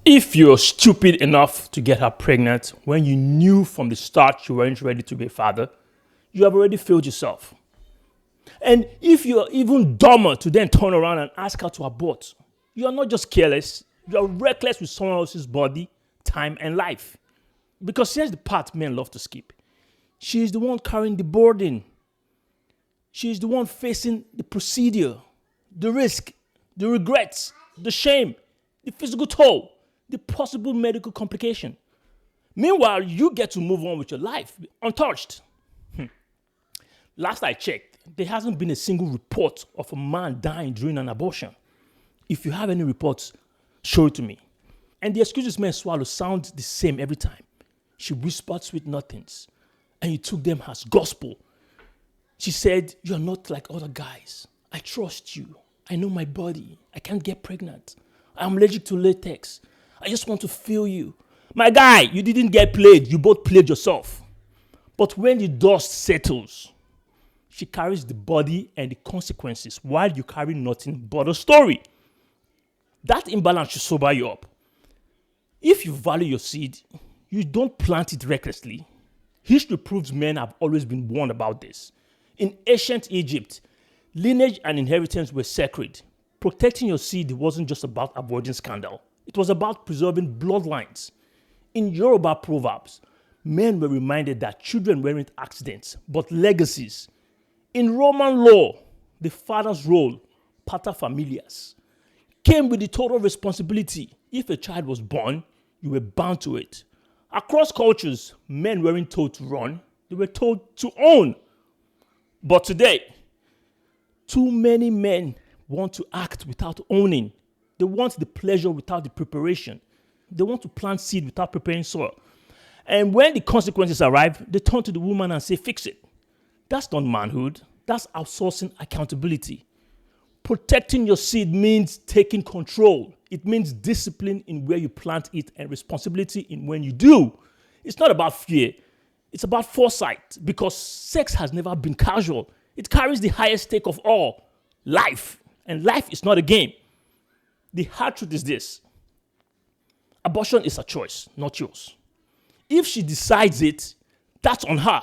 If you're stupid enough to get her pregnant when you knew from the start you weren't ready to be a father, you have already failed yourself. And if you're even dumber to then turn around and ask her to abort, you are not just careless, you are reckless with someone else's body, time, and life. Because here's the part men love to skip. She is the one carrying the burden. She is the one facing the procedure, the risk, the regrets, the shame, the physical toll, the possible medical complication. Meanwhile, you get to move on with your life untouched. Last I checked, there hasn't been a single report of a man dying during an abortion. If you have any reports, show it to me. And the excuses men swallow sound the same every time. She whispered sweet nothings, and you took them as gospel. She said, "You're not like other guys. I trust you. I know my body. I can't get pregnant. I'm allergic to latex. I just want to feel you." My guy, you didn't get played. You both played yourself. But when the dust settles, she carries the body and the consequences while you carry nothing but a story. That imbalance should sober you up. If you value your seed, you don't plant it recklessly. History proves men have always been warned about this. In ancient Egypt, lineage and inheritance were sacred. Protecting your seed wasn't just about avoiding scandal. It was about preserving bloodlines. In Yoruba proverbs, men were reminded that children weren't accidents, but legacies. In Roman law, the father's role, pater familias, came with the total responsibility. If a child was born, you were bound to it. Across cultures, men weren't told to run, they were told to own. But today, too many men want to act without owning. They want the pleasure without the preparation. They want to plant seed without preparing soil. And when the consequences arrive, they turn to the woman and say, "Fix it." That's not manhood. That's outsourcing accountability. Protecting your seed means taking control. It means discipline in where you plant it and responsibility in when you do. It's not about fear. It's about foresight, because sex has never been casual. It carries the highest stake of all, life. And life is not a game. The hard truth is this: abortion is a choice, not yours. If she decides it, that's on her.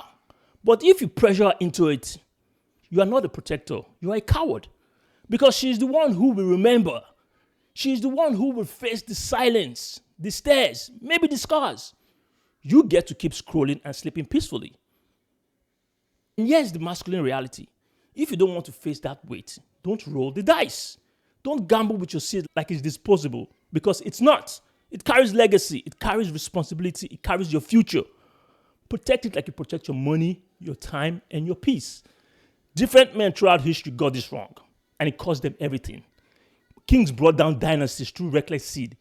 But if you pressure her into it, you are not a protector. You are a coward. Because she's the one who will remember. She's the one who will face the silence, the stares, maybe the scars. You get to keep scrolling and sleeping peacefully. And here's the masculine reality. If you don't want to face that weight, don't roll the dice. Don't gamble with your seed like it's disposable, because it's not. It carries legacy. It carries responsibility. It carries your future. Protect it like you protect your money, your time, and your peace. Different men throughout history got this wrong, and it cost them everything. Kings brought down dynasties through reckless seed.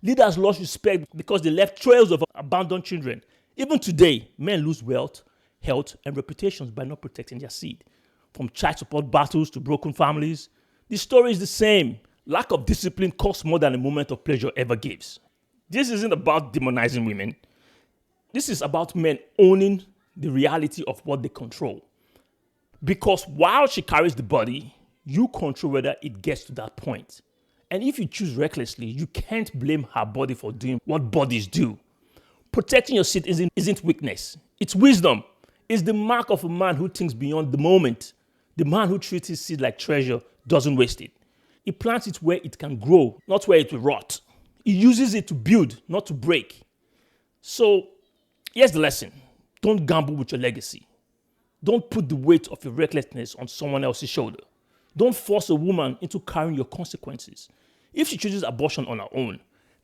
Leaders lost respect because they left trails of abandoned children. Even today, men lose wealth, health, and reputations by not protecting their seed. From child support battles to broken families, the story is the same. Lack of discipline costs more than a moment of pleasure ever gives. This isn't about demonizing women. This is about men owning the reality of what they control. Because while she carries the body, you control whether it gets to that point. And if you choose recklessly, you can't blame her body for doing what bodies do. Protecting your seed isn't weakness. It's wisdom. It's the mark of a man who thinks beyond the moment. The man who treats his seed like treasure doesn't waste it. He plants it where it can grow, not where it will rot. He uses it to build, not to break. So here's the lesson. Don't gamble with your legacy. Don't put the weight of your recklessness on someone else's shoulder. Don't force a woman into carrying your consequences. If she chooses abortion on her own,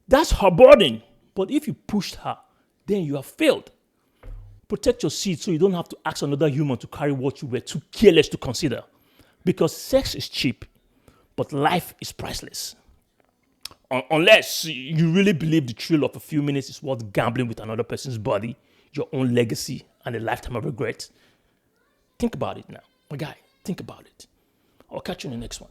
that's her burden. But if you pushed her, then you have failed. Protect your seed so you don't have to ask another human to carry what you were too careless to consider. Because sex is cheap, but life is priceless. Unless you really believe the thrill of a few minutes is worth gambling with another person's body, your own legacy, and a lifetime of regret. Think about it now. My guy, think about it. I'll catch you in the next one.